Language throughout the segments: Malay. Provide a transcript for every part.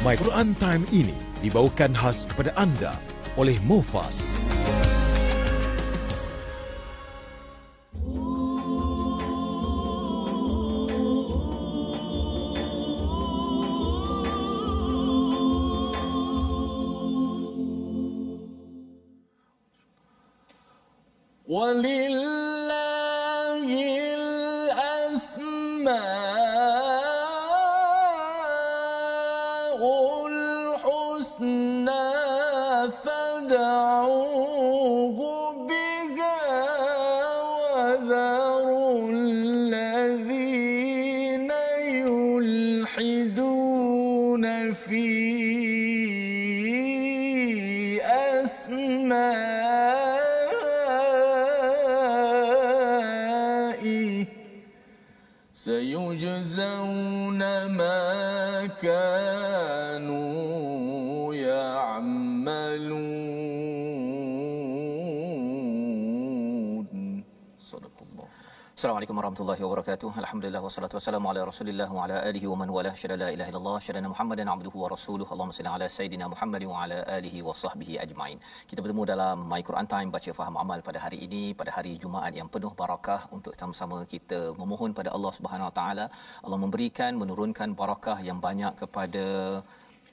My Quran Time ini dibawakan khas kepada anda oleh Mufas. Walillahil asmaul husna fad'uhu biha wa dharul ladzina yulhiduna fi سيجزون ما كانوا يعملون. صدق الله. Assalamualaikum warahmatullahi wabarakatuh. Alhamdulillah wassalatu wassalamu ala Rasulillah wa ala alihi wa man wala syada la ilaha illallah syadana Muhammadan abduhu wa rasuluhu. Allahumma salli ala sayidina Muhammad wa ala alihi wa sahbihi ajmain. Kita bertemu dalam My Quran Time baca faham amal pada hari ini, pada hari Jumaat yang penuh barakah, untuk sama-sama kita memohon pada Allah Subhanahu wa taala Allah memberikan, menurunkan barakah yang banyak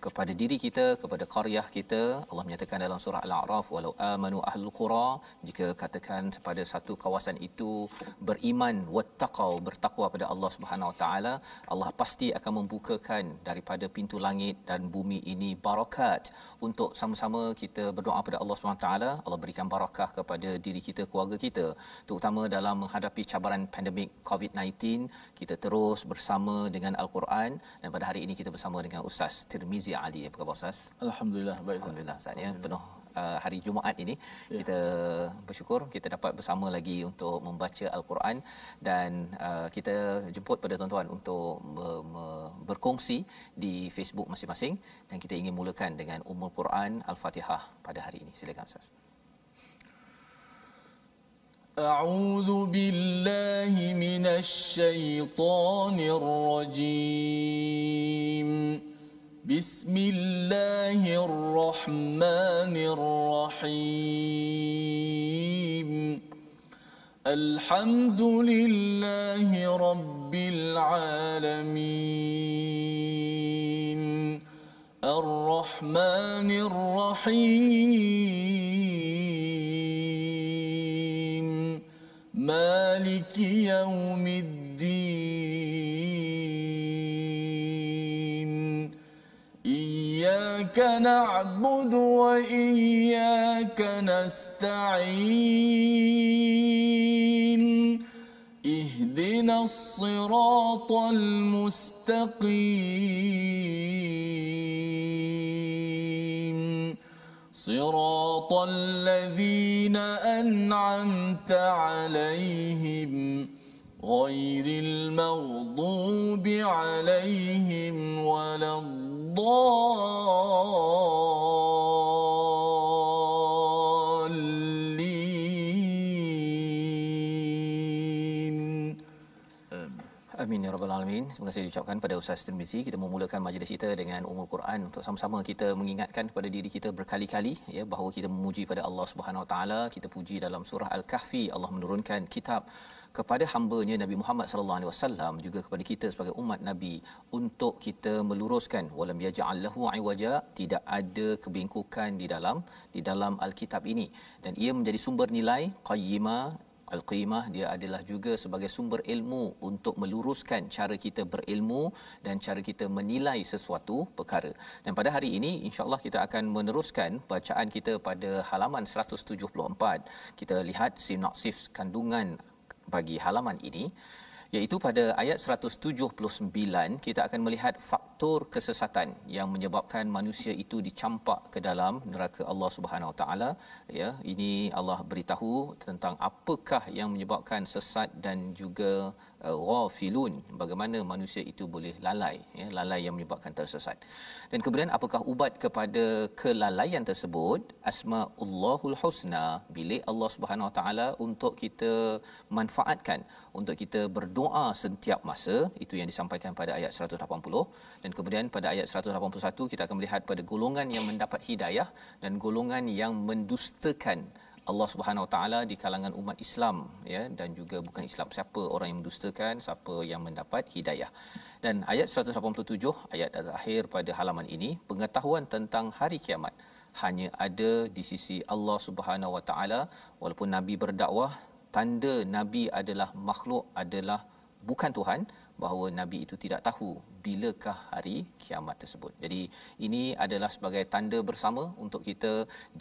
kepada diri kita, kepada qaryah kita. Allah menyatakan dalam surah Al-A'raf, walau amanu ahlul qura, jika katakan pada satu kawasan itu beriman, wattaqau, bertakwa pada Allah Subhanahu wa taala, Allah pasti akan membukakan daripada pintu langit dan bumi ini barakat untuk sama-sama kita berdoa pada Allah Subhanahu wa taala. Allah berikan barakah kepada diri kita, keluarga kita, terutama dalam menghadapi cabaran pandemik COVID-19. Kita terus bersama dengan Al-Quran, dan pada hari ini kita bersama dengan Ustaz Tirmizi Ali. Apa khabar Ustaz? Alhamdulillah baik. Alhamdulillah Ustaz ya, penuh hari Jumaat ini kita bersyukur kita dapat bersama lagi untuk membaca Al-Quran, dan kita jemput pada tuan-tuan untuk berkongsi di Facebook masing-masing, dan kita ingin mulakan dengan Ummul Quran Al-Fatihah pada hari ini. Silakan Ustaz. A'udzu billahi minasyaitonir rajim. Bismillahirrahmanirrahim. Alhamdulillahi rabbil alamin. Ar-Rahmanir Rahim. Maliki yaumiddin. إياك نعبد وإياك نستعين. اهدنا الصراط المستقيم. صراط الذين أنعمت عليهم غير المغضوب عليهم ولا الضالين. Amin ya rabbal alamin. Terima kasih diucapkan pada Ustaz Tirmizi. Kita memulakan majlis kita dengan Ummul Quran untuk sama-sama kita mengingatkan kepada diri kita berkali-kali ya, bahawa kita memuji pada Allah Subhanahu wa taala. Kita puji dalam surah Al-Kahfi, Allah menurunkan kitab kepada hamba-Nya Nabi Muhammad sallallahu alaihi wasallam, juga kepada kita sebagai umat Nabi, untuk kita meluruskan walam yaj'al lahu iwaja, tidak ada kebengkokan di dalam Alkitab ini, dan ia menjadi sumber nilai qayyimah. Al-Qimah dia adalah juga sebagai sumber ilmu untuk meluruskan cara kita berilmu dan cara kita menilai sesuatu perkara. Dan pada hari ini insya-Allah kita akan meneruskan bacaan kita pada halaman 174. Kita lihat sinopsis kandungan bagi halaman ini, iaitu pada ayat 179 kita akan melihat faktor kesesatan yang menyebabkan manusia itu dicampak ke dalam neraka Allah Subhanahu Wa Taala. Ya, ini Allah beritahu tentang apakah yang menyebabkan sesat dan juga ghafilun, bagaimana manusia itu boleh lalai, ya, lalai yang menyebabkan tersesat. Dan kemudian apakah ubat kepada kelalaian tersebut? Asmaullahul husna, bilik Allah Subhanahu Wa Taala untuk kita manfaatkan, untuk kita berdoa setiap masa. Itu yang disampaikan pada ayat 180. Dan kemudian pada ayat 181 kita akan melihat pada golongan yang mendapat hidayah dan golongan yang mendustakan Allah Subhanahu Wa Taala di kalangan umat Islam, ya, dan juga bukan Islam. Siapa orang yang mendustakan, siapa yang mendapat hidayah. Dan ayat 187, ayat terakhir pada halaman ini, pengetahuan tentang hari kiamat hanya ada di sisi Allah Subhanahu Wa Taala. Walaupun nabi berdakwah, tanda nabi adalah makhluk, adalah bukan Tuhan, bahawa nabi itu tidak tahu bilakah hari kiamat tersebut. Jadi ini adalah sebagai tanda bersama untuk kita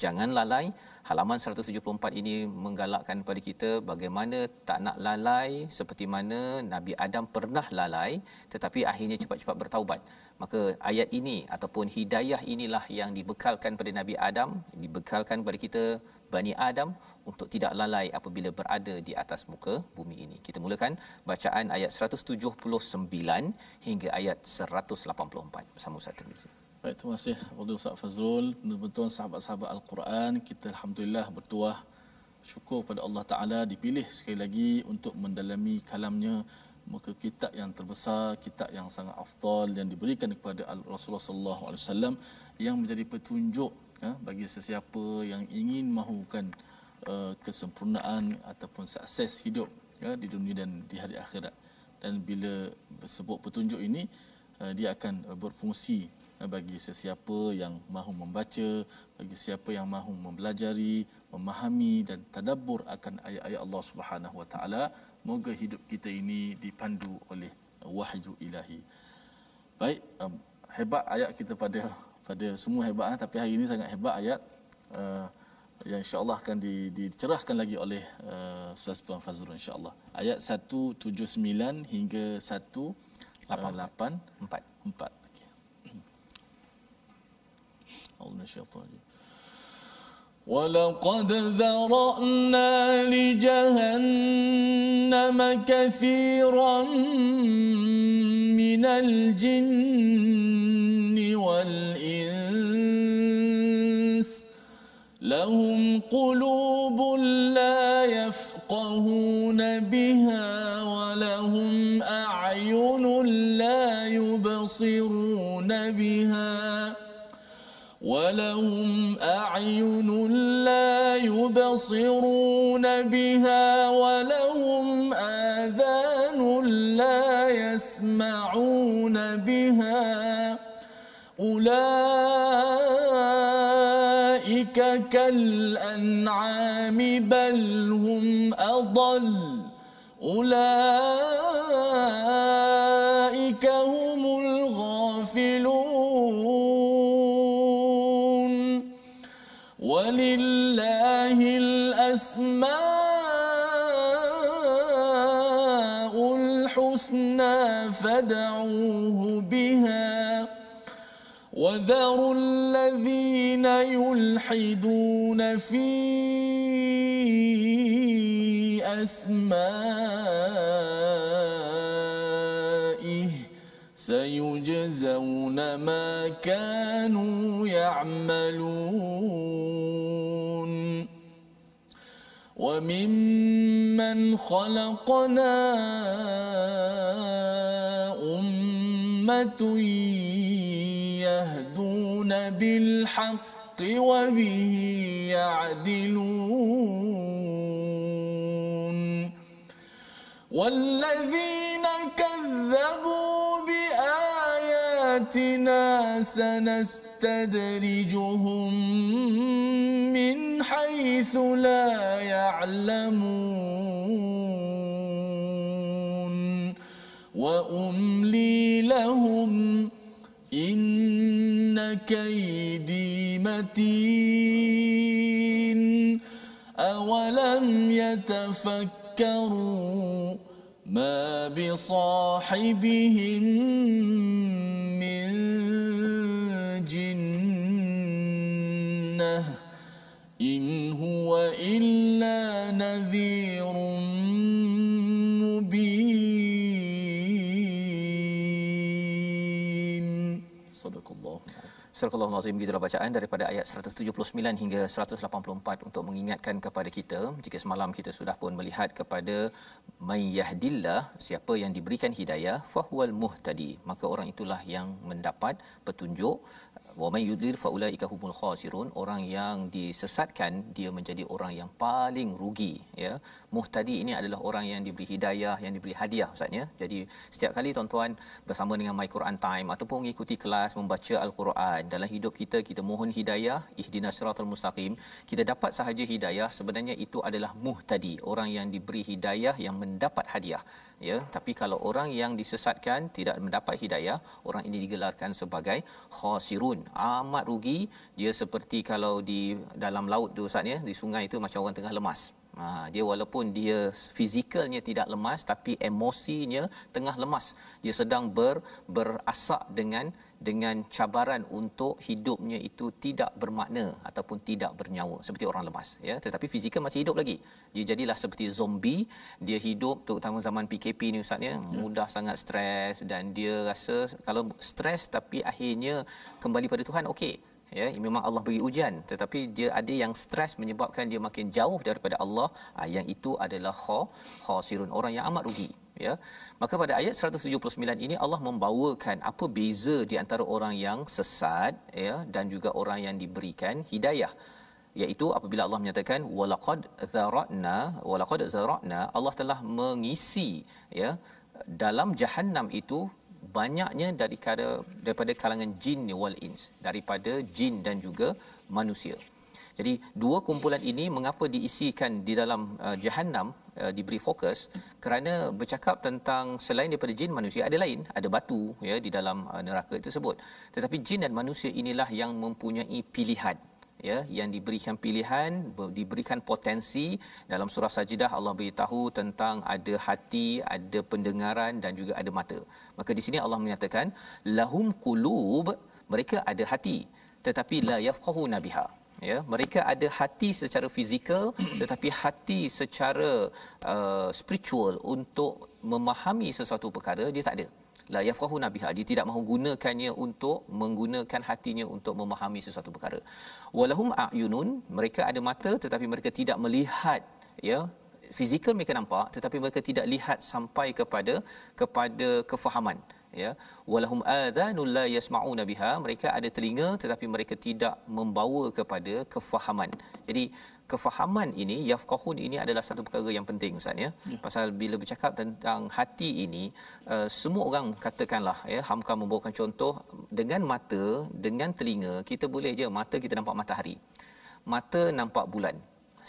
jangan lalai. Halaman 174 ini menggalakkan kepada kita bagaimana tak nak lalai seperti mana Nabi Adam pernah lalai tetapi akhirnya cepat-cepat bertaubat. Maka ayat ini ataupun hidayah inilah yang dibekalkan pada Nabi Adam, dibekalkan kepada kita Bani Adam untuk tidak lalai apabila berada di atas muka bumi ini. Kita mulakan bacaan ayat 179 hingga ayat 184 bersama Ustaz Tirmizi. Baik, terima kasih kepada Ustaz Fazrul. Betul-betul sahabat-sahabat Al-Quran, kita alhamdulillah bertuah syukur pada Allah Taala dipilih sekali lagi untuk mendalami kalamnya, muka kitab yang terbesar, kitab yang sangat afdal yang diberikan kepada Rasulullah sallallahu alaihi wasallam yang menjadi petunjuk, ya, bagi sesiapa yang ingin mahukan kesempurnaan ataupun sukses hidup, ya, di dunia dan di hari akhirat. Dan bila sebut petunjuk ini, dia akan berfungsi bagi sesiapa yang mahu membaca, bagi siapa yang mahu mempelajari, memahami dan tadabbur akan ayat-ayat Allah Subhanahu Wa Taala. Moga hidup kita ini dipandu oleh wahyu ilahi. Baik, hebat ayat kita pada semua hebat, tapi hari ini sangat hebat ayat yang insya-Allah akan dicerahkan lagi oleh Ustaz Tuan Fazrul insya-Allah. Ayat 179 hingga 184. أعوذ من الشيطان الرجيم. ولقد ذرأنا لجهنم كثيرا من الجن والإنس لهم قلوب لا يفقهون بها ولهم أعين لا يبصرون بها ولهم أعين لا يبصرون بها ولهم آذان لا يسمعون بها أولئك كالأنعام بل هم أضل أولئك هم الغافلون ولله الأسماء الحسنى فادعوه بها وذروا الذين يلحدون في أسمائه سيجزون ما كانوا يعملون وممن خلقنا أمة يهدون بالحق وبه يعدلون والذين كذبوا بآياتنا سنستدرجهم من حيث لا يعلمون وأملي لهم إن كيدي متين أولم يتفكروا ما بصاحبهم من جنة إن هو إلا نذير مبين Sadaqallahu. Surah Al-Azim, gitulah bacaan daripada ayat 179 hingga 184 untuk mengingatkan kepada kita, jika semalam kita sudah pun melihat kepada may yahdillah, siapa yang diberikan hidayah, fahuwal muhtadi, maka orang itulah yang mendapat petunjuk. Wa may yudlil faulaika humul khasirun, orang yang disesatkan dia menjadi orang yang paling rugi, ya. Muhtadi ini adalah orang yang diberi hidayah, yang diberi hadiah, Ustaz, ya. Jadi setiap kali tuan-tuan bersama dengan My Quran Time ataupun mengikuti kelas membaca Al-Quran, dalam hidup kita, kita mohon hidayah, ihdinas siratal mustaqim, kita dapat sahaja hidayah, sebenarnya itu adalah muhtadi, orang yang diberi hidayah, yang mendapat hadiah, ya. Tapi kalau orang yang disesatkan tidak mendapat hidayah, orang ini digelarkan sebagai khasirun, amat rugi. Dia seperti kalau di dalam laut tu, Ustaz, ya, di sungai itu macam orang tengah lemas. Dia walaupun dia fizikalnya tidak lemas, tapi emosinya tengah lemas. Dia sedang berasak dengan cabaran untuk hidupnya itu tidak bermakna ataupun tidak bernyawa, seperti orang lemas, ya. Tetapi fizikal masih hidup lagi. Dia jadilah seperti zombie. Dia hidup, terutama zaman PKP ni, Ustaz, ya, mudah sangat stres, dan dia rasa kalau stres tapi akhirnya kembali pada Tuhan, okey. Ya, memang Allah beri ujian, tetapi dia ada yang stres menyebabkan dia makin jauh daripada Allah. Yang itu adalah khasirun, orang yang amat rugi, ya. Maka pada ayat 179 ini Allah membawakan apa beza di antara orang yang sesat, ya, dan juga orang yang diberikan hidayah, iaitu apabila Allah menyatakan walaqad zara'na, Allah telah mengisi, ya, dalam Jahannam itu banyaknya daripada kalangan jin wal ins, daripada jin dan juga manusia. Jadi dua kumpulan ini mengapa diisikan di dalam Jahannam, diberi fokus, kerana bercakap tentang selain daripada jin, manusia ada lain, ada batu, ya, di dalam neraka tersebut. Tetapi jin dan manusia inilah yang mempunyai pilihan, ya, yang diberikan pilihan, diberikan potensi. Dalam surah Sajdah Allah beritahu tentang ada hati, ada pendengaran dan juga ada mata. Maka di sini Allah menyatakan lahum qulub, mereka ada hati tetapi la yafqahuna biha, ya. Mereka ada hati secara fizikal tetapi hati secara spiritual untuk memahami sesuatu perkara dia tak ada. La yafqahuna biha, dia tidak mahu gunakannya untuk menggunakan hatinya untuk memahami sesuatu perkara. Walahum a'yunun, mereka ada mata tetapi mereka tidak melihat, ya. Fizikal mereka nampak tetapi mereka tidak lihat sampai kepada kefahaman, ya. Walahum adhanul la yasma'una biha, mereka ada telinga tetapi mereka tidak membawa kepada kefahaman. Jadi kefahaman ini, yafqahun ini adalah satu perkara yang penting, Ustaz, ya. Pasal bila bercakap tentang hati ini, semua orang katakanlah, ya, Hamka membawakan contoh dengan mata, dengan telinga, kita boleh je, mata kita nampak matahari, mata nampak bulan,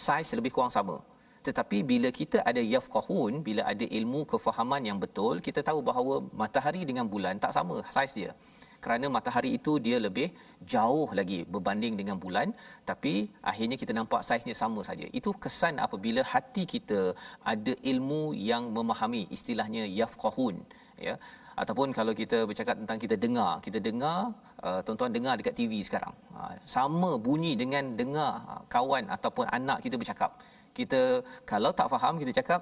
saiz lebih kurang sama. Tetapi bila kita ada yafqahun, bila ada ilmu kefahaman yang betul, kita tahu bahawa matahari dengan bulan tak sama saiz dia. Kerana matahari itu dia lebih jauh lagi berbanding dengan bulan, tapi akhirnya kita nampak saiznya sama saja. Itu kesan apabila hati kita ada ilmu yang memahami, istilahnya yafqahun, ya. Ataupun kalau kita bercakap tentang kita dengar, tuan-tuan dengar dekat TV sekarang, sama bunyi dengan dengar kawan ataupun anak kita bercakap. Kita kalau tak faham, kita cakap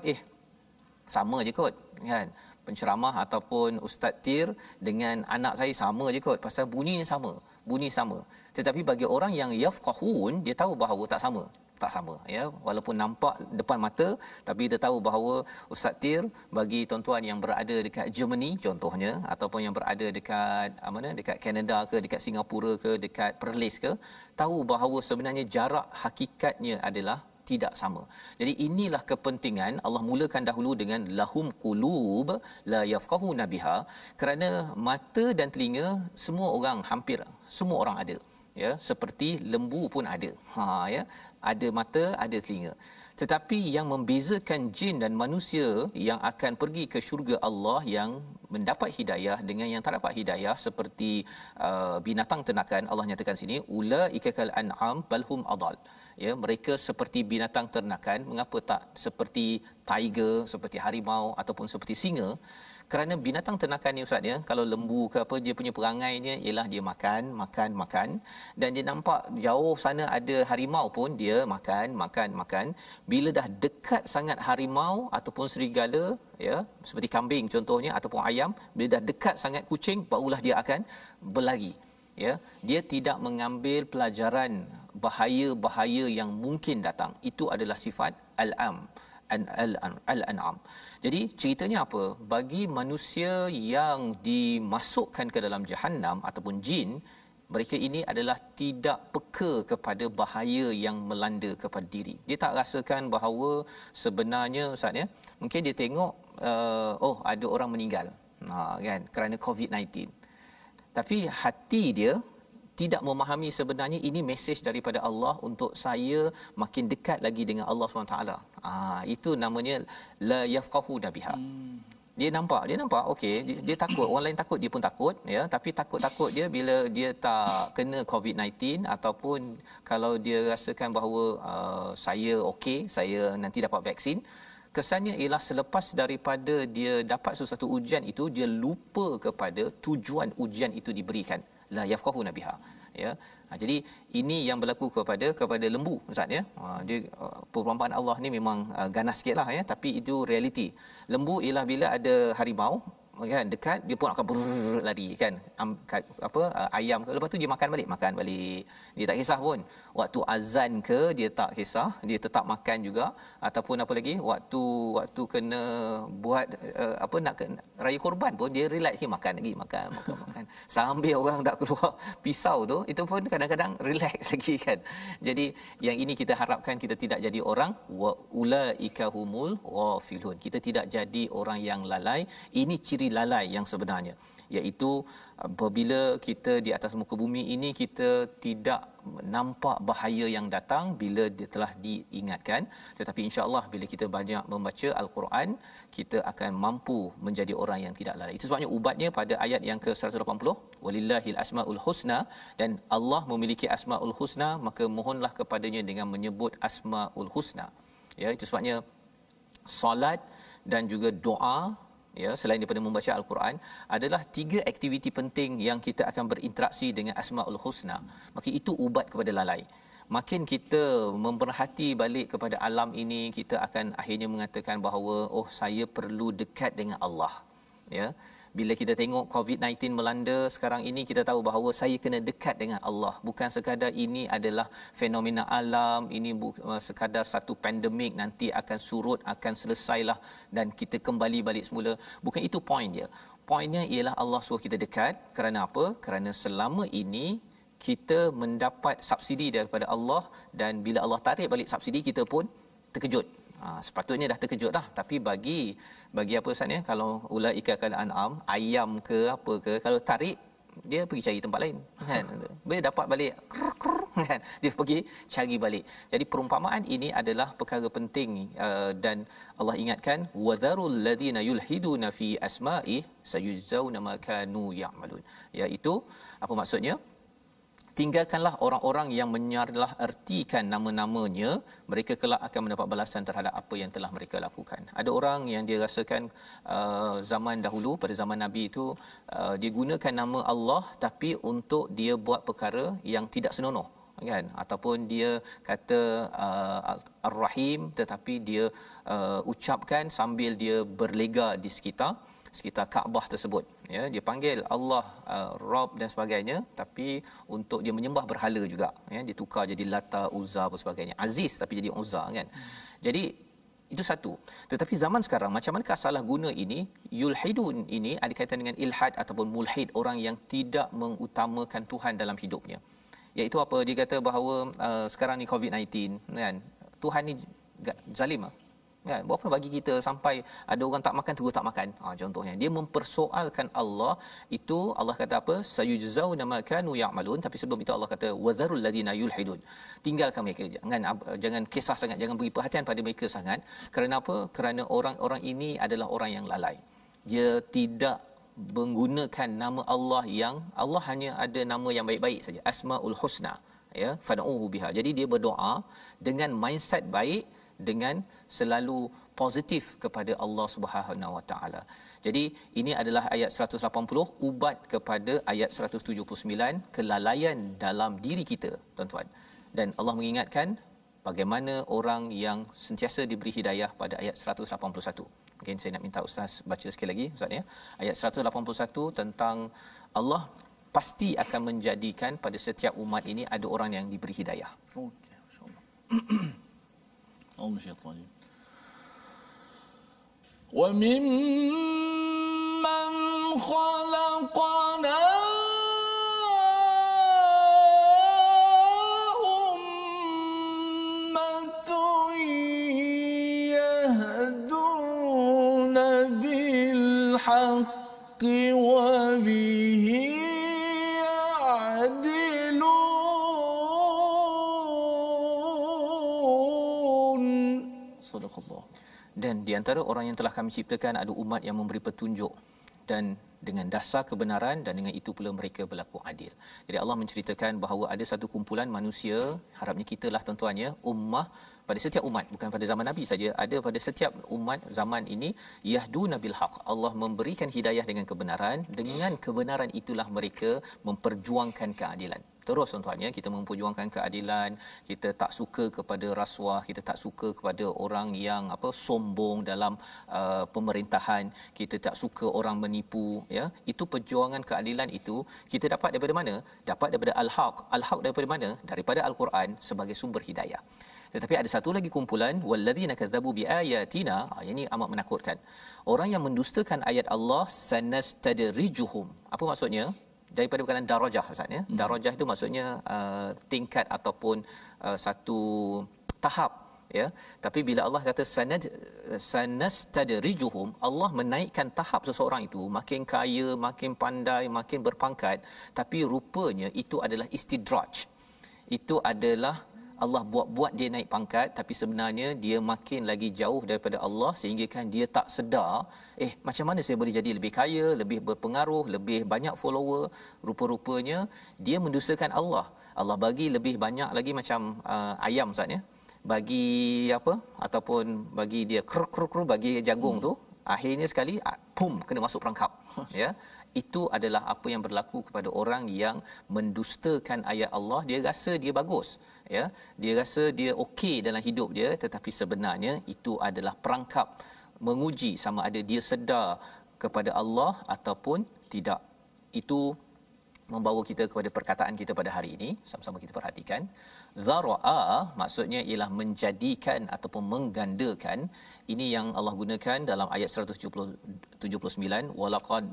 sama je kot, kan. Penceramah ataupun Ustaz Tir dengan anak saya sama je kot, pasal bunyi sama. Tetapi bagi orang yang yafqahun, dia tahu bahawa tak sama, ya. Walaupun nampak depan mata, tapi dia tahu bahawa Ustaz Tir, bagi tuan-tuan yang berada dekat Germany contohnya, ataupun yang berada dekat Canada ke, dekat Singapura ke, dekat Perlis ke, tahu bahawa sebenarnya jarak hakikatnya adalah tidak sama. Jadi inilah kepentingan Allah mulakan dahulu dengan lahum qulub la yafqahuna biha, kerana mata dan telinga hampir semua orang ada, ya. Seperti lembu pun ada, ya, ada mata, ada telinga. Tetapi yang membezakan jin dan manusia yang akan pergi ke syurga Allah, yang mendapat hidayah dengan yang tak dapat hidayah, seperti binatang ternakan, Allah nyatakan sini ulaika kal an'am balhum adall, ya. Mereka seperti binatang ternakan. Mengapa tak seperti tiger, seperti harimau ataupun seperti singa? Kerana binatang ternakan ni ustaz ya, kalau lembu ke apa, dia punya perangainya ialah dia makan dan dia nampak jauh sana ada harimau pun dia makan. Bila dah dekat sangat harimau ataupun serigala ya, seperti kambing contohnya ataupun ayam, bila dah dekat sangat kucing, barulah dia akan berlari. Ya, dia tidak mengambil pelajaran bahaya-bahaya yang mungkin datang. Itu adalah sifat al-an'am. Jadi ceritanya apa? Bagi manusia yang dimasukkan ke dalam Jahannam ataupun jin, mereka ini adalah tidak peka kepada bahaya yang melanda kepada diri. Dia tak rasakan bahawa sebenarnya ustaz ya, mungkin dia tengok oh ada orang meninggal kan kerana COVID-19. Tapi hati dia tidak memahami sebenarnya ini mesej daripada Allah untuk saya makin dekat lagi dengan Allah SWT. Itu namanya la yafqahuna biha. Dia nampak okey, dia takut, orang lain takut dia pun takut ya, tapi takut dia bila dia tak kena COVID-19 ataupun kalau dia rasakan bahawa saya okey, saya nanti dapat vaksin. Kesannya ialah selepas daripada dia dapat sesuatu ujian itu, dia lupa kepada tujuan ujian itu diberikan. La yafqahuna biha. Ya. Jadi ini yang berlaku kepada lembu ustaz ya. Dia perumpamaan Allah ni memang ganas sikitlah ya, tapi itu realiti. Lembu ialah bila ada harimau kan dekat, dia pun akan lari kan, ayam ke, lepas tu dia makan balik. Dia tak kisah pun waktu azan ke, dia tak kisah, dia tetap makan juga. Ataupun apa lagi, waktu kena buat nak raya korban pun dia relax lagi, makan sambil orang tak keluar pisau tu, itu pun kadang-kadang relax lagi kan. Jadi yang ini kita harapkan kita tidak jadi orang wa ulaika humul ghafilun. Kita tidak jadi orang yang lalai. Ini ciri lalai yang sebenarnya, iaitu apabila kita di atas muka bumi ini kita tidak nampak bahaya yang datang bila dia telah diingatkan. Tetapi insya-Allah bila kita banyak membaca al-Quran, kita akan mampu menjadi orang yang tidak lalai. Itu sebabnya ubatnya pada ayat yang ke-180, walillahil asmaul husna, dan Allah memiliki asmaul husna, maka mohonlah kepadanya dengan menyebut asmaul husna. Ya, itu sebabnya solat dan juga doa ya, selain daripada membaca al-Quran, adalah 3 aktiviti penting yang kita akan berinteraksi dengan asmaul husna. Maka itu ubat kepada lalai. Makin kita memerhati balik kepada alam ini, kita akan akhirnya mengatakan bahawa saya perlu dekat dengan Allah. Ya. Bila kita tengok COVID-19 melanda sekarang ini, kita tahu bahawa saya kena dekat dengan Allah. Bukan sekadar ini adalah fenomena alam, ini sekadar satu pandemik, nanti akan surut, akan selesailah dan kita kembali balik semula. Bukan itu point dia. Pointnya ialah Allah suruh kita dekat. Kerana apa? Kerana selama ini kita mendapat subsidi daripada Allah, dan bila Allah tarik balik subsidi, kita pun terkejut. Sepatutnya dah terkejut dah, tapi bagi apa Ustaz ya, kalau ulaika kal an'am, ayam ke apa ke, kalau tarik dia pergi cari tempat lain kan, bila dapat balik kan, dia pergi cari balik. Jadi perumpamaan ini adalah perkara penting, dan Allah ingatkan wadharul ladina yulhiduna fi asma'i sayujzauna ma kanu ya'malun, iaitu apa maksudnya? Tinggalkanlah orang-orang yang menyalah ertikan nama-namanya, mereka kelak akan mendapat balasan terhadap apa yang telah mereka lakukan. Ada orang yang dia rasakan zaman dahulu, pada zaman Nabi itu, dia gunakan nama Allah tapi untuk dia buat perkara yang tidak senonoh kan, ataupun dia kata Ar-Rahim tetapi dia ucapkan sambil dia berlega di sekitar Kaabah tersebut ya, dia panggil Allah Rabb dan sebagainya, tapi untuk dia menyembah berhala juga ya, dia tukar jadi Lata, Uzza dan sebagainya, Aziz tapi jadi Uzza kan. Jadi itu satu. Tetapi zaman sekarang macam manakah salah guna ini? Yulhidun ini ada kaitan dengan ilhad ataupun mulhid, orang yang tidak mengutamakan Tuhan dalam hidupnya. Iaitu apa? Dia kata bahawa sekarang ni COVID-19 kan, Tuhan ni zalim kan, berapa bagi kita sampai ada orang tak makan terus tak makan. Contohnya dia mempersoalkan Allah. Itu Allah kata apa? Sayujzauna ma kanu ya'malun, tapi sebelum itu Allah kata wadharul ladina yulhidun. Tinggalkan mereka, jangan kisah sangat, jangan beri perhatian pada mereka sangat. Kerana apa? Kerana orang-orang ini adalah orang yang lalai. Dia tidak menggunakan nama Allah, yang Allah hanya ada nama yang baik-baik saja, asmaul husna ya, fad'uhu biha. Jadi dia berdoa dengan mindset baik, dengan selalu positif kepada Allah Subhanahu Wa Taala. Jadi ini adalah ayat 180 ubat kepada ayat 179 kelalaian dalam diri kita, tuan-tuan. Dan Allah mengingatkan bagaimana orang yang sentiasa diberi hidayah pada ayat 181. Mungkin saya nak minta ustaz baca sekali lagi ustaz ya. Ayat 181 tentang Allah pasti akan menjadikan pada setiap umat ini ada orang yang diberi hidayah. Okey, masya-Allah. Allah syaitan. Wa mimman khalaqna الحق وبه يعدلون صدق الله. Dan di antara orang yang telah kami ciptakan ada umat yang memberi petunjuk dan dengan dasar kebenaran dan dengan itu pula mereka berlaku adil. Jadi Allah menceritakan bahawa ada satu kumpulan manusia, harapnya kitalah tuan-tuan ya, ummah pada setiap umat, bukan pada zaman Nabi saja, ada pada setiap umat zaman ini, yahduna bil haq. Allah memberikan hidayah dengan kebenaran, dengan kebenaran itulah mereka memperjuangkan keadilan. Terus tuan-tuan ya, kita memperjuangkan keadilan, kita tak suka kepada rasuah, kita tak suka kepada orang yang sombong dalam pemerintahan, kita tak suka orang menipu ya. Itu perjuangan keadilan itu kita dapat daripada mana? Dapat daripada al-haq. Al-haq daripada mana? Daripada al-Quran sebagai sumber hidayah. Tetapi ada satu lagi kumpulan walladzina kadzabu biayatina, ini amat menakutkan. Orang yang mendustakan ayat Allah, sanastadrijuhum. Apa maksudnya? Daripada perkataan darajah Ustaz ya. Darajah itu maksudnya tingkat ataupun satu tahap ya. Tapi bila Allah kata sanastadrijuhum, Allah menaikkan tahap seseorang itu makin kaya, makin pandai, makin berpangkat, tapi rupanya itu adalah istidraj. Itu adalah Allah buat dia naik pangkat, tapi sebenarnya dia makin lagi jauh daripada Allah sehingga kan dia tak sedar, macam mana saya boleh jadi lebih kaya, lebih berpengaruh, lebih banyak follower. Rupa-rupanya dia mendustakan Allah. Allah bagi lebih banyak lagi macam ayam Ustaz ya. Bagi apa? Ataupun bagi dia kruk bagi jagung tu, akhirnya sekali pum kena masuk perangkap ya. Itu adalah apa yang berlaku kepada orang yang mendustakan ayat Allah. Dia rasa dia bagus ya, dia rasa dia okey dalam hidup dia, tetapi sebenarnya itu adalah perangkap menguji sama ada dia sedar kepada Allah ataupun tidak. Itu membawa kita kepada perkataan kita pada hari ini. Sama-sama kita perhatikan. Zara'a maksudnya ialah menjadikan ataupun menggandakan. Ini yang Allah gunakan dalam ayat 179, walaqad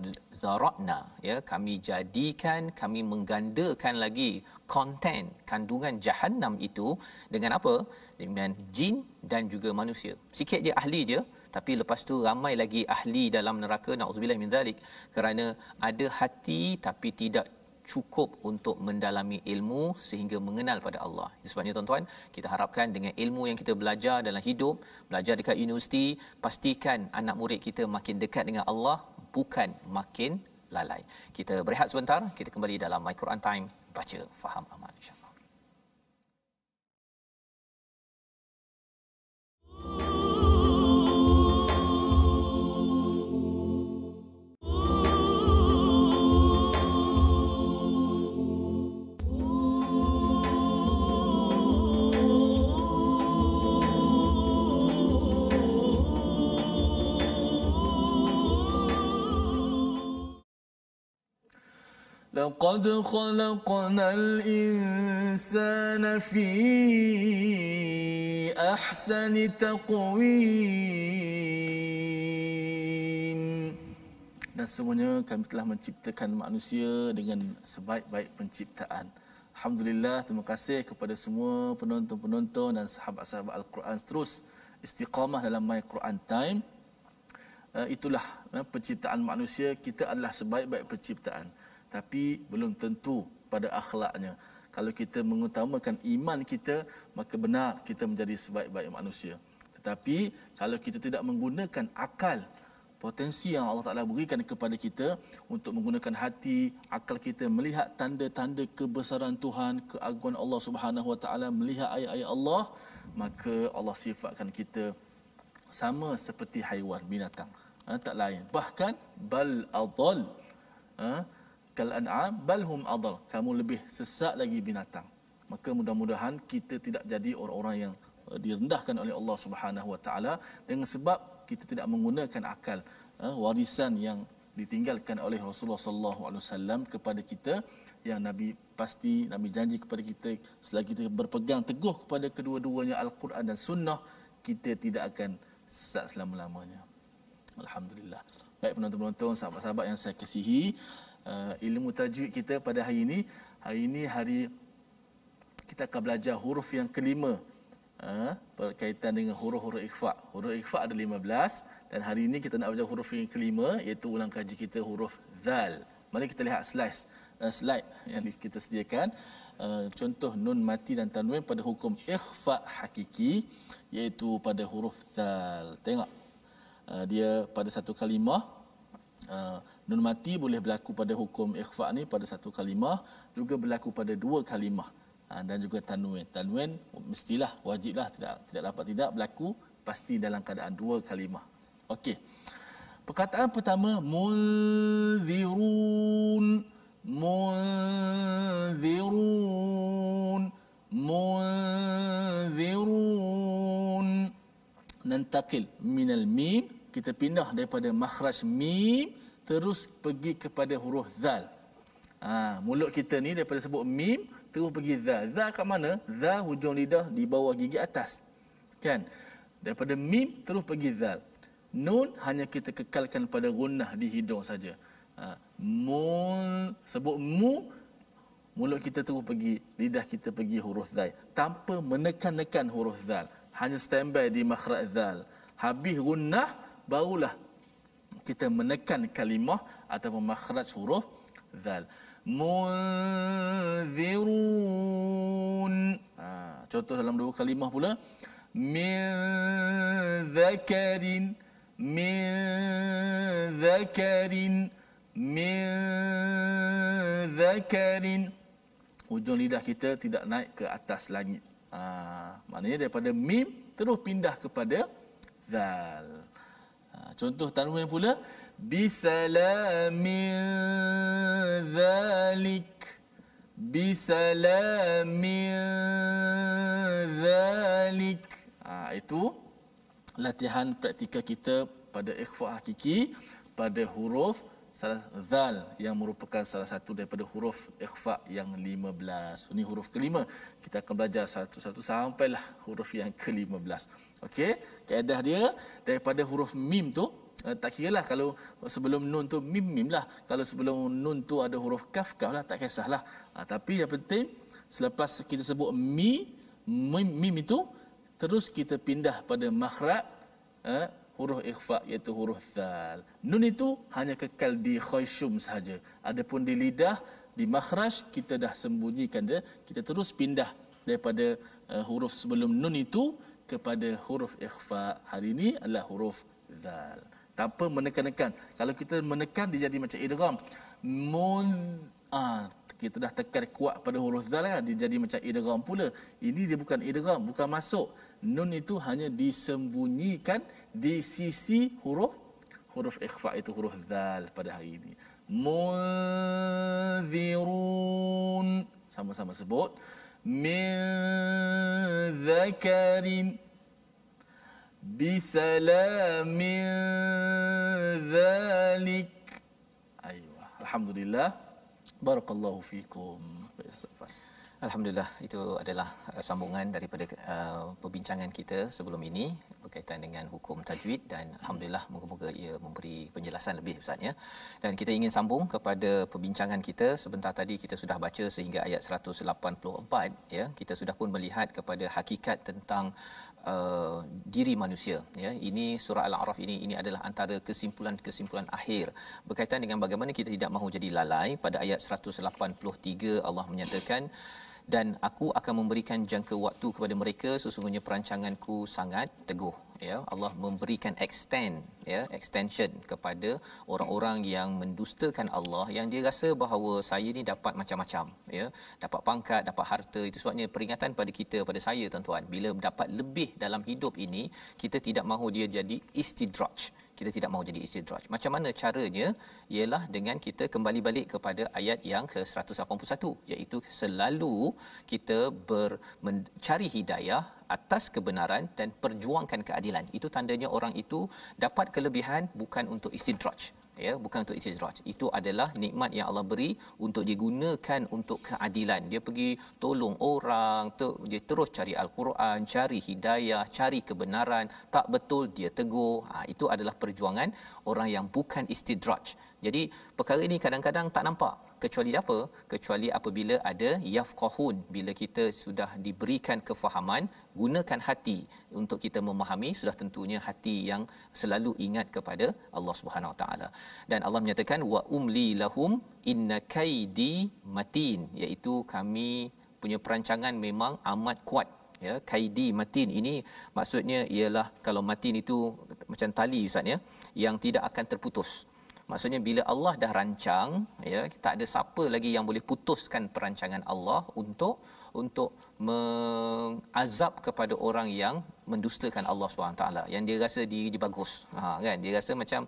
zara'na ya, kami jadikan, kami menggandakan lagi konten kandungan Jahannam itu dengan apa? Dengan jin dan juga manusia. Sikit je ahli je, tapi lepas tu ramai lagi ahli dalam neraka, nauzubillah min zalik, kerana ada hati tapi tidak cukup untuk mendalami ilmu sehingga mengenal pada Allah. Itu sebabnya tuan-tuan, kita harapkan dengan ilmu yang kita belajar dalam hidup, belajar dekat universiti, pastikan anak murid kita makin dekat dengan Allah, bukan makin lalai. Kita berehat sebentar, kita kembali dalam My Quran Time, baca, faham, amal insya-Allah. لقد خلقنا الإنسان في أحسن تقويم. Dan semuanya kami telah menciptakan manusia dengan sebaik-baik penciptaan. Alhamdulillah, terima kasih kepada semua penonton-penonton dan sahabat-sahabat Al-Quran terus istiqamah dalam My Quran Time. Itulah penciptaan manusia, kita adalah sebaik-baik penciptaan. Tapi belum tentu pada akhlaknya. Kalau kita mengutamakan iman kita, maka benar kita menjadi sebaik-baik manusia. Tetapi kalau kita tidak menggunakan akal, potensi yang Allah Ta'ala berikan kepada kita untuk menggunakan hati, akal kita melihat tanda-tanda kebesaran Tuhan, keagungan Allah Subhanahu Wa Ta'ala, melihat ayat-ayat Allah, maka Allah sifatkan kita sama seperti haiwan, binatang. tak lain. Bahkan bal adall, kal an'am bal hum adall, kamu lebih sesat lagi binatang. Maka mudah-mudahan kita tidak jadi orang-orang yang direndahkan oleh Allah Subhanahu Wa Taala dengan sebab kita tidak menggunakan akal, warisan yang ditinggalkan oleh Rasulullah sallallahu alaihi wasallam kepada kita, yang Nabi janji kepada kita, selagi kita berpegang teguh kepada kedua-duanya Al-Quran dan Sunnah, kita tidak akan sesat selama-lamanya. Alhamdulillah. Baik penonton-penonton, sahabat-sahabat yang saya kasihi, ilmu tajwid kita pada hari ini hari kita akan belajar huruf yang kelima, berkaitan dengan huruf-huruf ikhfa. Huruf ikhfa ada 15 dan hari ini kita nak belajar huruf yang kelima, iaitu ulang kaji kita huruf zal. Mari kita lihat slide yang kita sediakan. Contoh nun mati dan tanwin pada hukum ikhfa hakiki, iaitu pada huruf zal. Tengok dia pada satu kalimah. Nun mati boleh berlaku pada hukum ikhfa ni pada satu kalimah, juga berlaku pada dua kalimah. Dan juga tanwin mestilah, wajiblah, tidak dapat tidak berlaku, pasti dalam keadaan dua kalimah. Okey. Perkataan pertama munzirun, nantakil minal mim, kita pindah daripada makhraj mim terus pergi kepada huruf zal. Mulut kita ni daripada sebut mim terus pergi zal. Zal kat mana? Zal hujung lidah di bawah gigi atas, kan? Daripada mim terus pergi zal. Nun hanya kita kekalkan pada gunnah di hidung saja. Sebut mu, mulut kita terus pergi, lidah kita pergi huruf zal tanpa menekan-nekan huruf zal, hanya standby di makhraj zal. Habis gunnah barulah kita menekan kalimah ataupun makhraj huruf zal. Munzirun. Contoh dalam dua kalimah pula, min zakarin, hujung lidah kita tidak naik ke atas langit. Maknanya daripada mim terus pindah kepada zal. Contoh tanwin pula, bisalamin zalik, itu latihan praktikal kita pada ikhfa hakiki pada huruf zal yang merupakan salah satu daripada huruf ikhfa yang 15. Ini huruf kelima. Kita akan belajar satu-satu sampailah huruf yang ke-15. Okey, kaedah dia daripada huruf mim tu, tak kiralah kalau sebelum nun tu mim lah, kalau sebelum nun tu ada huruf kaf lah, tak kisahlah. Tapi yang penting selepas kita sebut mim itu terus kita pindah pada makhraj huruf ikhfa, iaitu huruf zal. Nun itu hanya kekal di khayshum sahaja. Adapun di lidah, di makhraj kita dah sembunyikan dia, kita terus pindah daripada huruf sebelum nun itu kepada huruf ikhfa. Hari ini adalah huruf zal, tanpa menekan-nekan. Kalau kita menekan dia jadi macam idgham. Kita dah tekan kuat pada huruf zal kan, dia jadi macam idgham pula. Ini dia bukan idgham, bukan masuk. Nun itu hanya disembunyikan di sisi huruf ikhfa, itu huruf zal pada hari ini. Munzirun, sama-sama sebut. Min zakarin bisalamin zalik. Aywa, alhamdulillah. Barakallahu fikum. Alhamdulillah, itu adalah sambungan daripada perbincangan kita sebelum ini berkaitan dengan hukum tajwid, dan alhamdulillah moga-moga ia memberi penjelasan lebih Ustaz ya. Dan kita ingin sambung kepada perbincangan kita. Sebentar tadi kita sudah baca sehingga ayat 184 ya. Kita sudah pun melihat kepada hakikat tentang diri manusia ya. Ini surah Al-A'raf ini adalah antara kesimpulan akhir berkaitan dengan bagaimana kita tidak mahu jadi lalai. Pada ayat 183 Allah menyatakan, dan aku akan memberikan jangka waktu kepada mereka, sesungguhnya perancanganku sangat teguh ya. Allah memberikan extension kepada orang-orang yang mendustakan Allah, yang dia rasa bahawa saya ni dapat macam-macam ya, dapat pangkat, dapat harta. Itu sebabnya peringatan pada kita, pada saya tuan-tuan, bila dapat lebih dalam hidup ini, kita tidak mahu dia jadi istidraj. kita tidak mahu jadi istidraj. Macam mana caranya? Ialah dengan kita kembali balik kepada ayat yang ke-181, iaitu selalu kita mencari hidayah atas kebenaran dan perjuangkan keadilan. Itu tandanya orang itu dapat kelebihan bukan untuk istidraj, ya, bukan untuk istidraj. Itu adalah nikmat yang Allah beri untuk digunakan untuk keadilan. Dia pergi tolong orang, dia terus cari al-Quran, cari hidayah, cari kebenaran, tak betul dia tegur. Itu adalah perjuangan orang yang bukan istidraj. Jadi perkara ini kadang-kadang tak nampak, kecuali apa? Kecuali apabila ada yafqahun, bila kita sudah diberikan kefahaman, gunakan hati untuk kita memahami, sudah tentunya hati yang selalu ingat kepada Allah Subhanahu Wa Taala. Dan Allah menyatakan wa umli lahum inna kaidi matin, iaitu kami punya perancangan memang amat kuat. Ya, kaidi matin ini maksudnya ialah, kalau matin itu macam tali Ustaz, ya, yang tidak akan terputus. Maksudnya bila Allah dah rancang, ya, tak ada siapa lagi yang boleh putuskan perancangan Allah untuk mengazab kepada orang yang mendustakan Allah SWT, yang dia rasa diri dia bagus. Kan, dia rasa macam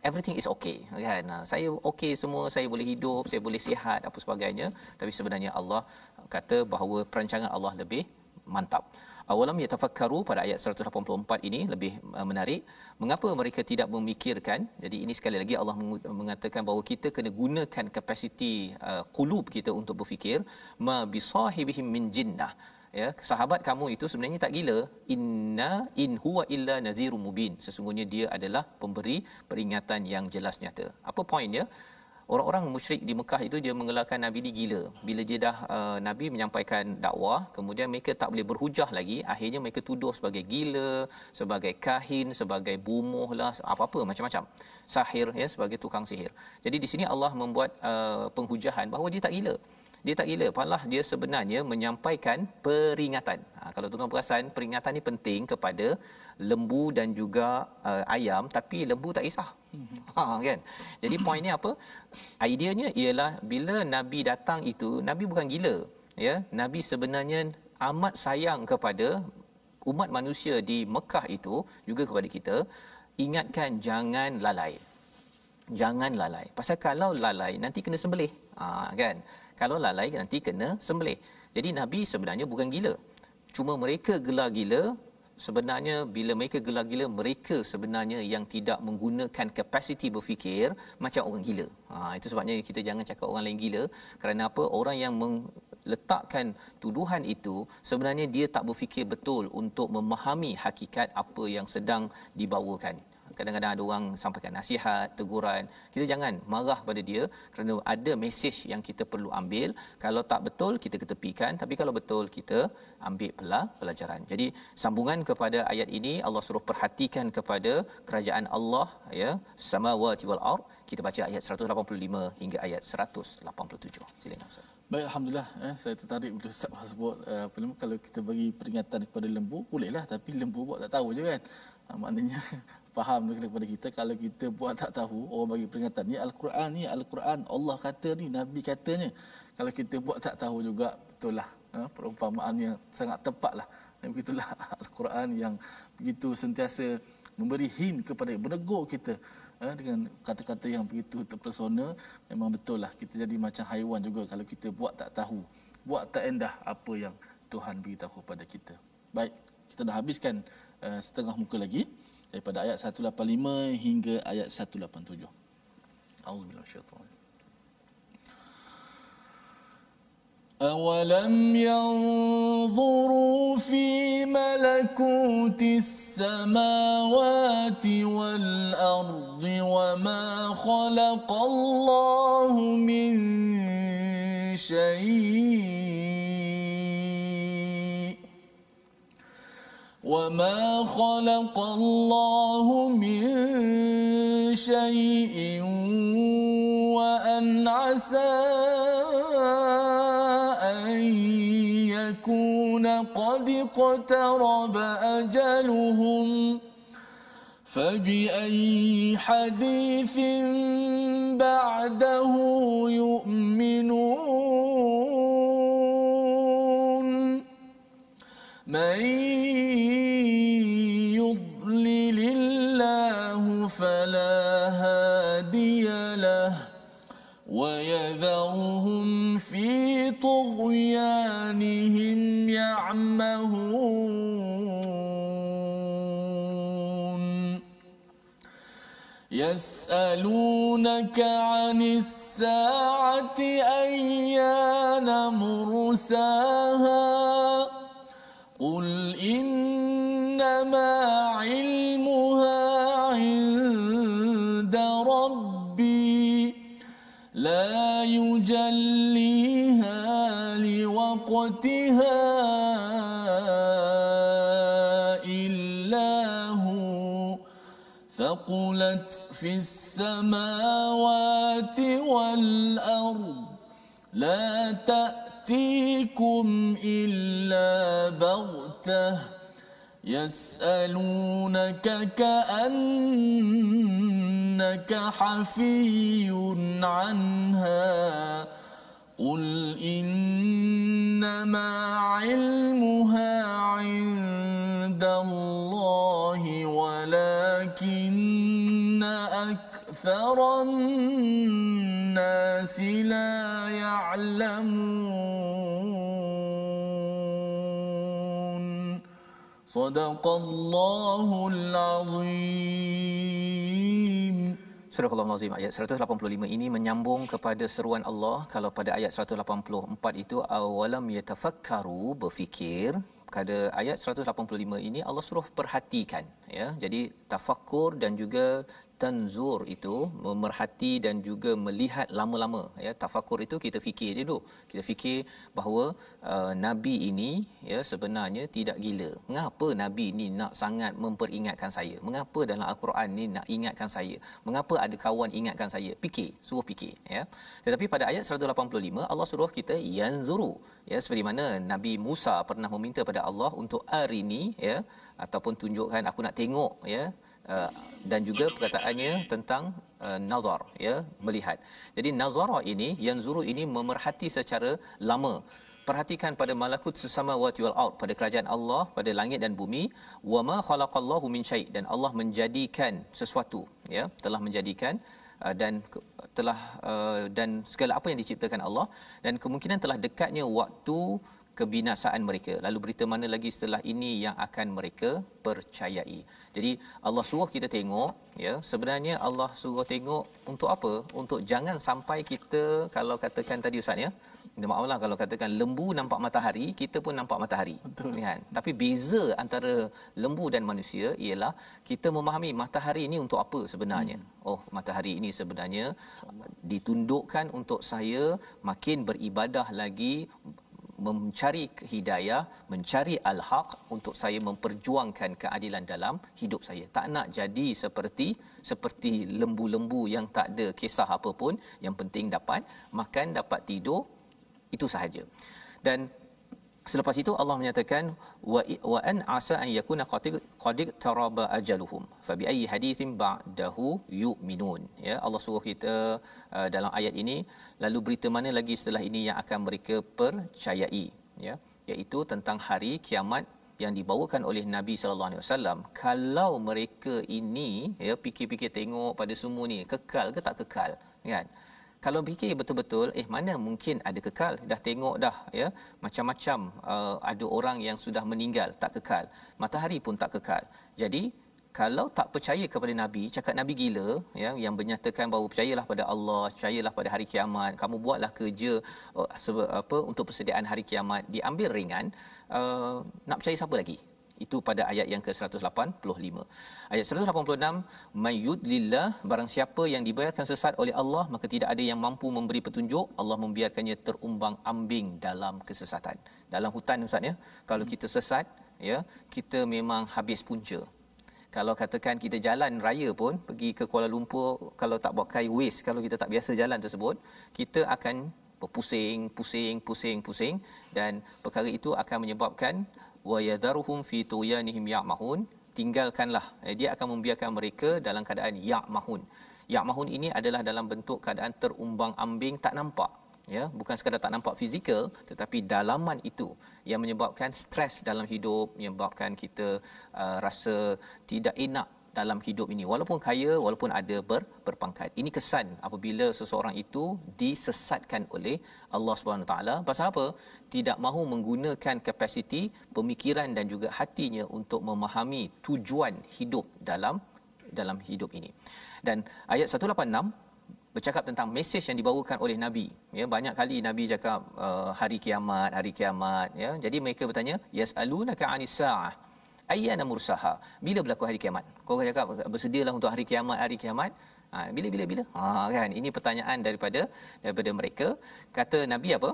everything is okay, kan. Saya okay semua, saya boleh hidup, saya boleh sihat, apa sebagainya. Tapi sebenarnya Allah kata bahawa perancangan Allah lebih mantap. Awalam yatafakkaru, pada ayat 184 ini lebih menarik. Mengapa mereka tidak memikirkan? Jadi ini sekali lagi Allah mengatakan bahawa kita kena gunakan kapasiti qulub kita untuk berfikir. Ma bisahibihim min jinnah. Ya, sahabat kamu itu sebenarnya tak gila. In huwa illa nadhirun mubin. Sesungguhnya dia adalah pemberi peringatan yang jelas nyata. Apa poinnya? Orang-orang musyrik di Mekah itu dia mengelarkan Nabi ni gila. Bila dia dah Nabi menyampaikan dakwah, kemudian mereka tak boleh berhujah lagi, akhirnya mereka tuduh sebagai gila, sebagai kahin, sebagai bumuh lah, apa-apa macam-macam. Sahir, ya, sebagai tukang sihir. Jadi di sini Allah membuat penghujahan bahawa dia tak gila. Dia tak gila, malah dia sebenarnya menyampaikan peringatan. Kalau tuan-tuan perasan, peringatan ni penting kepada lembu dan juga ayam, tapi lembu tak kisah. Kan? Jadi poinnya apa? Ideanya ialah bila Nabi datang itu, Nabi bukan gila, ya. Nabi sebenarnya amat sayang kepada umat manusia di Mekah itu, juga kepada kita. Ingatkan, jangan lalai. Jangan lalai. Pasal kalau lalai nanti kena sembelih. Kan? Kalau lalai nanti kena sembelih. Jadi Nabi sebenarnya bukan gila. Cuma mereka gelar gila. Sebenarnya bila mereka gelar gila, mereka sebenarnya yang tidak menggunakan kapasiti berfikir macam orang gila. Itu sebabnya kita jangan cakap orang lain gila. Kerana apa? Orang yang meletakkan tuduhan itu sebenarnya dia tak berfikir betul untuk memahami hakikat apa yang sedang dibawakan. Kadang-kadang ada orang sampaikan nasihat, teguran, kita jangan marah pada dia, kerana ada mesej yang kita perlu ambil. Kalau tak betul kita ketepikan, tapi kalau betul kita ambil pelajaran. Jadi sambungan kepada ayat ini, Allah suruh perhatikan kepada kerajaan Allah, ya, samawati wal ard. Kita baca ayat 185 hingga ayat 187. Silakan Ustaz. Baik, alhamdulillah, saya tertarik bila Ustaz sebut kalau kita bagi peringatan kepada lembu bolehlah, tapi lembu buat tak tahu je kan. Maknanya faham kepada kita, kalau kita buat tak tahu, orang bagi peringatan ni Al-Quran, ni Al-Quran, Allah kata ni, Nabi katanya. Kalau kita buat tak tahu juga, betul lah, perumpamaannya sangat tepatlah. Begitulah Al-Quran yang begitu sentiasa memberi hint kepada, menegur kita dengan kata-kata yang begitu terpesona. Memang betul lah, kita jadi macam haiwan juga kalau kita buat tak tahu, buat tak endah apa yang Tuhan beritahu kepada kita. Baik, kita dah habiskan setengah muka lagi daripada ayat 185 hingga ayat 187. Auzubillahi minasyaitanir. أَوَلَمْ يَنْظُرُوا فِي مَلَكُوتِ السَّمَاوَاتِ وَالْأَرْضِ وَمَا خَلَقَ اللَّهُ مِنْ شَيْءٍ وَمَا خَلَقَ اللَّهُ مِنْ شَيْءٍ وَأَنْ عَسَى يكون قد اقترب أجلهم فبأي حديث بعده يؤمنون من يضلل الله يسألونك عن الساعة أيان مرساها قل إنما علمها عند ربي لا يجليها لوقتها إلا هو ثقلت في السماوات والأرض لا تأتيكم إلا بغتة يسألونك كأنك حفي عنها قل إنما علمها عند الله ولكن أكثر الناس لا يعلمون صدق الله العظيم. Surah Al-Azim ayat 185 ini menyambung kepada seruan Allah kalau pada ayat 184 itu awalam yatafakkaru, berfikir. Pada ayat 185 ini Allah suruh perhatikan, ya. Jadi tafakkur dan juga tanzur itu memerhati dan juga melihat lama-lama, ya. Tafakkur itu kita fikir dulu. Kita fikir bahawa nabi ini, ya, sebenarnya tidak gila. Mengapa nabi ini nak sangat memperingatkan saya? Mengapa dalam al-Quran ni nak ingatkan saya? Mengapa ada kawan ingatkan saya? Fikir, suruh fikir, ya. Tetapi pada ayat 185 Allah suruh kita yanzuru, ya, seperti mana Nabi Musa pernah meminta pada Allah untuk arini, ya, ataupun tunjukkan aku nak tengok, ya. Dan juga perkataannya tentang nazar, ya, melihat. Jadi nazara ini, yanzuru ini memerhati secara lama. Perhatikan pada malakut samawati wal ard, pada kerajaan Allah, pada langit dan bumi. Wa ma khalaqallahu min syai', dan Allah menjadikan sesuatu, ya, telah menjadikan dan telah dan segala apa yang diciptakan Allah, dan kemungkinan telah dekatnya waktu kebinasaan mereka. Lalu berita mana lagi setelah ini yang akan mereka percayai. Jadi Allah suruh kita tengok, ya. Sebenarnya Allah suruh tengok untuk apa? Untuk jangan sampai kita, kalau katakan tadi Ustaz, ya, minta maaflah kalau katakan lembu nampak matahari, kita pun nampak matahari. Betul. Kan? Tapi beza antara lembu dan manusia ialah kita memahami matahari ini untuk apa sebenarnya. Oh, matahari ini sebenarnya ditundukkan untuk saya makin beribadah lagi, mencari hidayah, mencari al-haq, untuk saya memperjuangkan keadilan dalam hidup saya. Tak nak jadi seperti lembu-lembu yang tak ada kisah apa pun, yang penting dapat makan, dapat tidur, itu sahaja. Dan selepas itu Allah menyatakan wa an asa an yakuna qad taraba ajaluhum fa bi ayyi hadithin ba'dahu yu'minun, ya. Allah suruh kita dalam ayat ini, lalu berita mana lagi setelah ini yang akan mereka percayai, ya, iaitu tentang hari kiamat yang dibawakan oleh Nabi sallallahu alaihi wasallam. Kalau mereka ini, ya, fikir-fikir tengok pada semua ni kekal ke tak kekal, kan? Kalau fikir betul-betul, mana mungkin ada kekal? Dah tengok dah, ya, macam-macam ada orang yang sudah meninggal, tak kekal. Matahari pun tak kekal. Jadi kalau tak percaya kepada Nabi, cakap Nabi gila, ya, yang menyatakan bahawa percayalah pada Allah, percayalah pada hari kiamat, kamu buatlah kerja untuk persediaan hari kiamat, diambil ringan, nak percaya siapa lagi? Itu pada ayat yang ke-185. Ayat 186, mayyudlillah, barang siapa yang dibiarkan sesat oleh Allah, maka tidak ada yang mampu memberi petunjuk. Allah membiarkannya terumbang-ambing dalam kesesatan. Dalam hutan, Ustaz, ya, kalau kita sesat, ya, kita memang habis punca. Kalau katakan kita jalan raya pun, pergi ke Kuala Lumpur, kalau tak buat Waze, kalau kita tak biasa jalan tersebut, kita akan pusing, dan perkara itu akan menyebabkan wa yadharuhum fi tuyanihim ya'mahun, tinggalkanlah, dia akan membiarkan mereka dalam keadaan ya'mahun ini adalah dalam bentuk keadaan terumbang-ambing, tak nampak, ya, bukan sekadar tak nampak fizikal, tetapi dalaman itu yang menyebabkan stres dalam hidup, menyebabkan kita rasa tidak enak dalam hidup ini, walaupun kaya, walaupun ada berpangkat. Ini kesan apabila seseorang itu disesatkan oleh Allah Subhanahu taala. Pasal apa? Tidak mahu menggunakan kapasiti pemikiran dan juga hatinya untuk memahami tujuan hidup dalam dalam hidup ini. Dan ayat 186 bercakap tentang mesej yang dibawakan oleh Nabi. Ya, banyak kali Nabi cakap hari kiamat. Ya, jadi mereka bertanya, yasalunaka 'anis saah ayyana mursaha. Bila berlaku hari kiamat? Kau cakap bersedialah untuk hari kiamat. Bila? Kan ini pertanyaan daripada mereka. Kata Nabi apa?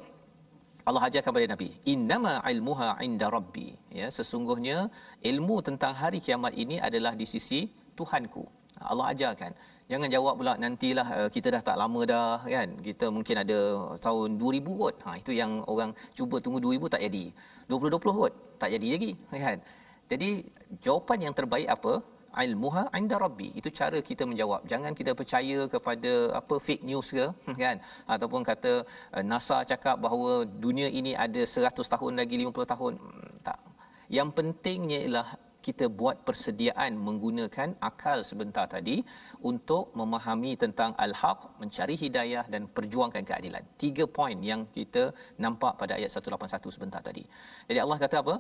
Allah ajarkan kepada Nabi, innama ilmuha inda rabbi. Ya, sesungguhnya ilmu tentang hari kiamat ini adalah di sisi Tuhanku. Allah ajarkan. Jangan jawab pula nantilah, kita dah tak lama dah kan. Kita mungkin ada tahun 2000 kot. Itu yang orang cuba tunggu 2000 tak jadi. 2020 kot tak jadi lagi kan. Jadi jawapan yang terbaik apa? Ilmuha inda rabbi. Itu cara kita menjawab. Jangan kita percaya kepada apa fake news ke kan, ataupun kata NASA cakap bahawa dunia ini ada 100 tahun lagi, 50 tahun. Tak. Yang pentingnya ialah kita buat persediaan menggunakan akal sebentar tadi untuk memahami tentang al-haq, mencari hidayah dan perjuangkan keadilan. 3 poin yang kita nampak pada ayat 181 sebentar tadi. Jadi Allah kata apa?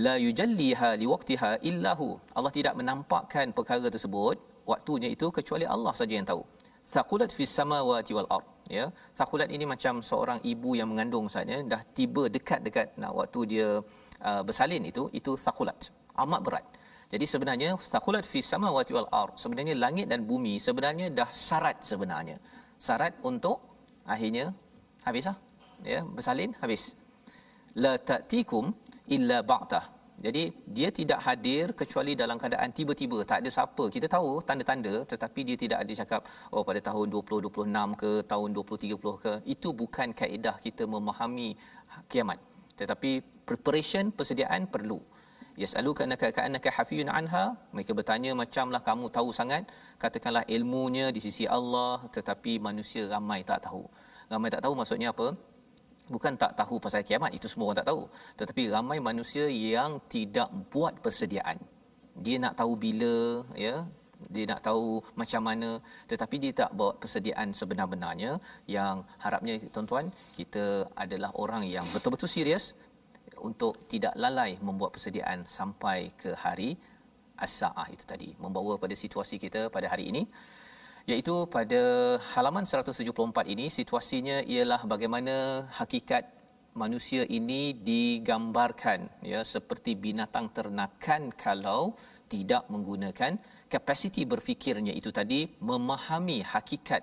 La yujalliha liwaqtiha illahu. Allah tidak menampakkan perkara tersebut waktunya itu kecuali Allah saja yang tahu. Thaqulat fis samawati wal ard. Ya, thaqulat ini macam seorang ibu yang mengandung saja dah tiba dekat nak waktu dia bersalin itu thaqulat. Amat berat. Jadi sebenarnya thaqulat fis samawati wal ard, sebenarnya langit dan bumi sebenarnya dah syarat sebenarnya. Syarat untuk akhirnya habislah. Ya, bersalin habis. La ta'tikum illa ba'tah. Jadi dia tidak hadir kecuali dalam keadaan tiba-tiba, tak ada siapa. Kita tahu tanda-tanda tetapi dia tidak ada cakap pada tahun 2026 ke tahun 2030 ke. Itu bukan kaedah kita memahami kiamat. Tetapi preparation, persediaan perlu. Yasaluka annaka hafiyun anha, mereka bertanya macamlah kamu tahu sangat. Katakanlah ilmunya di sisi Allah, tetapi manusia ramai tak tahu. Ramai tak tahu maksudnya apa? Bukan tak tahu pasal kiamat, itu semua orang tak tahu, tetapi ramai manusia yang tidak buat persediaan. Dia nak tahu bila, ya, dia nak tahu macam mana, tetapi dia tak buat persediaan sebenar-benarnya. Yang harapnya tuan-tuan, kita adalah orang yang betul-betul serius untuk tidak lalai membuat persediaan sampai ke hari as-saah itu tadi. Membawa pada situasi kita pada hari ini, iaitu pada halaman 174 ini, situasinya ialah bagaimana hakikat manusia ini digambarkan, ya, seperti binatang ternakan kalau tidak menggunakan kapasiti berfikirnya itu tadi, memahami hakikat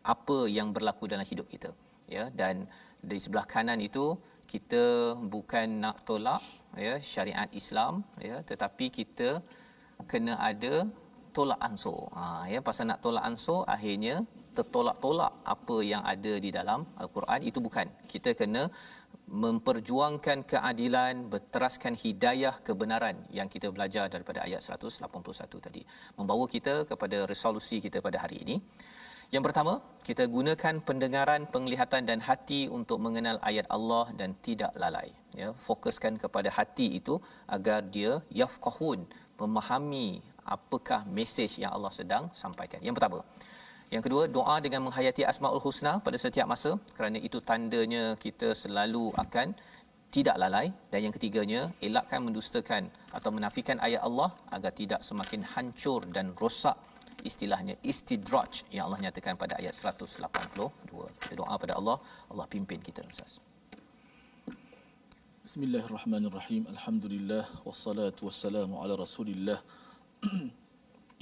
apa yang berlaku dalam hidup kita, ya. Dan di sebelah kanan itu kita bukan nak tolak, ya, syariat Islam, ya, tetapi kita kena ada tolak ansur. Ya, pasal nak tolak ansur akhirnya tertolak-tolak apa yang ada di dalam Al-Quran. Itu bukan. Kita kena memperjuangkan keadilan, berteraskan hidayah kebenaran yang kita belajar daripada ayat 181 tadi. Membawa kita kepada resolusi kita pada hari ini. Yang pertama, kita gunakan pendengaran, penglihatan dan hati untuk mengenal ayat Allah dan tidak lalai. Ya, fokuskan kepada hati itu agar dia yafqahun, memahami apakah mesej yang Allah sedang sampaikan. Yang pertama. Yang kedua, doa dengan menghayati Asmaul Husna pada setiap masa, kerana itu tandanya kita selalu akan tidak lalai. Dan yang ketiganya, elakkan mendustakan atau menafikan ayat Allah agar tidak semakin hancur dan rosak, istilahnya istidraj yang Allah nyatakan pada ayat 182. Kita doa pada Allah, Allah pimpin kita, Ustaz. Bismillahirrahmanirrahim. Alhamdulillah wassalatu wassalamu ala Rasulillah.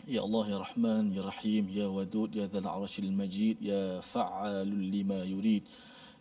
Ya Allah, ya Rahman, ya Rahim, ya Wadud, ya Dzal Arsyil Majid, ya Fa'alul lima yurid.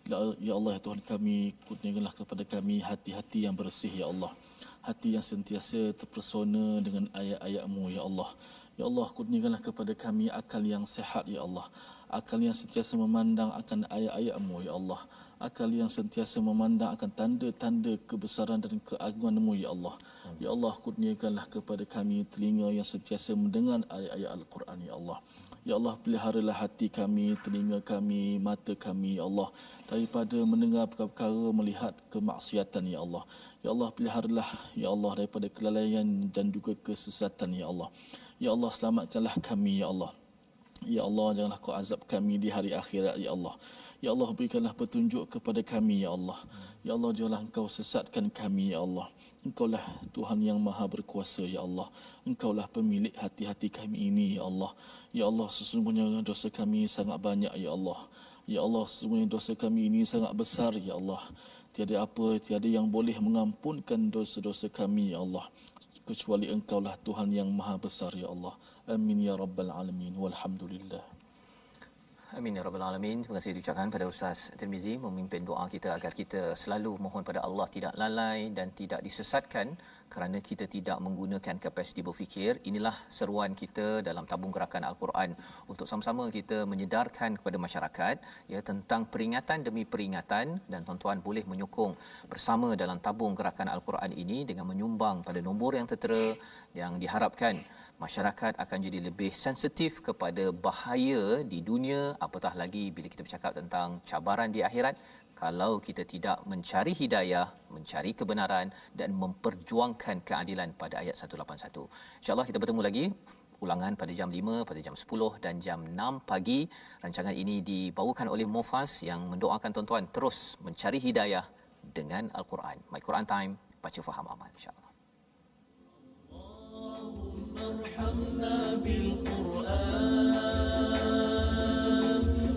Ya Allah, ya Tuhan kami, kurniakanlah kepada kami hati-hati yang bersih, ya Allah. Hati yang sentiasa terpesona dengan ayat-ayat-Mu, ya Allah. Ya Allah, kurniakanlah kepada kami akal yang sehat, ya Allah. Akal yang sentiasa memandang akan ayat-ayat-Mu, ya Allah. Akal yang sentiasa memandang akan tanda-tanda kebesaran dan keagungan-Mu, ya Allah. Ya Allah, kurniakanlah kepada kami telinga yang sentiasa mendengar ayat-ayat Al-Quran, ya Allah. Ya Allah, peliharalah hati kami, telinga kami, mata kami, ya Allah, daripada mendengar perkara, melihat kemaksiatan, ya Allah. Ya Allah, peliharalah, ya Allah, daripada kelalaian dan juga kesesatan, ya Allah. Ya Allah, selamatkanlah kami, ya Allah, Ya Allah, janganlah kau azab kami di hari akhirat, Ya Allah. Ya Allah, berikanlah petunjuk kepada kami, Ya Allah. Ya Allah, janganlah engkau sesatkan kami, Ya Allah. Engkaulah Tuhan yang maha berkuasa, Ya Allah. Engkaulah pemilik hati-hati kami ini, Ya Allah. Ya Allah, sesungguhnya dosa kami sangat banyak, Ya Allah. Ya Allah, sesungguhnya dosa kami ini sangat besar, Ya Allah. Tiada yang boleh mengampunkan dosa-dosa kami, Ya Allah, kecuali engkaulah Tuhan yang maha besar, Ya Allah. Amin ya rabbal alamin. Walhamdulillah. Amin ya rabbal alamin. Terima kasih diucapkan pada Ustaz Tirmizi memimpin doa kita agar kita selalu mohon pada Allah tidak lalai dan tidak disesatkan kerana kita tidak menggunakan kapasiti berfikir. Inilah seruan kita dalam tabung gerakan Al-Quran untuk sama-sama kita menyedarkan kepada masyarakat ya tentang peringatan demi peringatan, dan tuan-tuan boleh menyokong bersama dalam tabung gerakan Al-Quran ini dengan menyumbang pada nombor yang tertera, yang diharapkan masyarakat akan jadi lebih sensitif kepada bahaya di dunia, apatah lagi bila kita bercakap tentang cabaran di akhirat. Kalau kita tidak mencari hidayah, mencari kebenaran dan memperjuangkan keadilan pada ayat 181. InsyaAllah kita bertemu lagi ulangan pada jam 5, pada jam 10 dan jam 6 pagi. Rancangan ini dibawakan oleh Mufas yang mendoakan tuan-tuan terus mencari hidayah dengan Al-Quran. My Quran Time, baca faham amal, insyaAllah. ارحمنا بالقرآن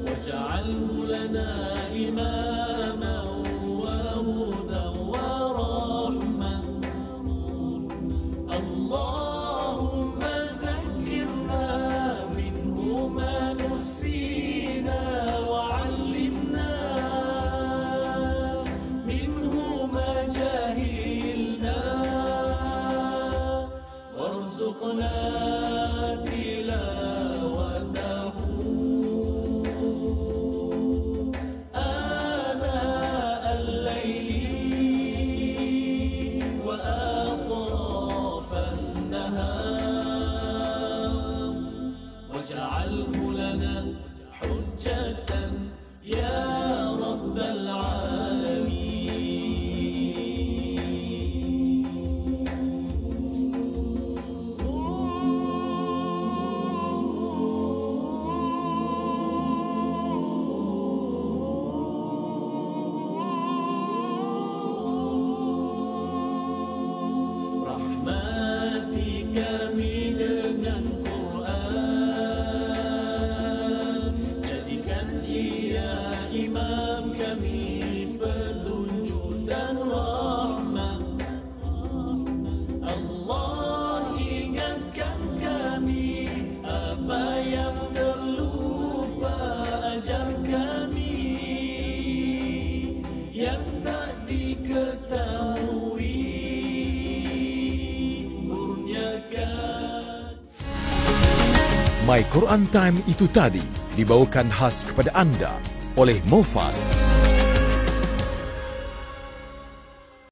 واجعله لنا إماما وهدى ورحمة اللهم ذكرنا منه ما نسينا وعلمنا منه ما جهلنا وارزقنا تلاوته آناء الليل وأطراف النهار واجعله لنا حجة يا رب العالمين. My Quran Time itu tadi dibawakan khas kepada anda oleh Mufas.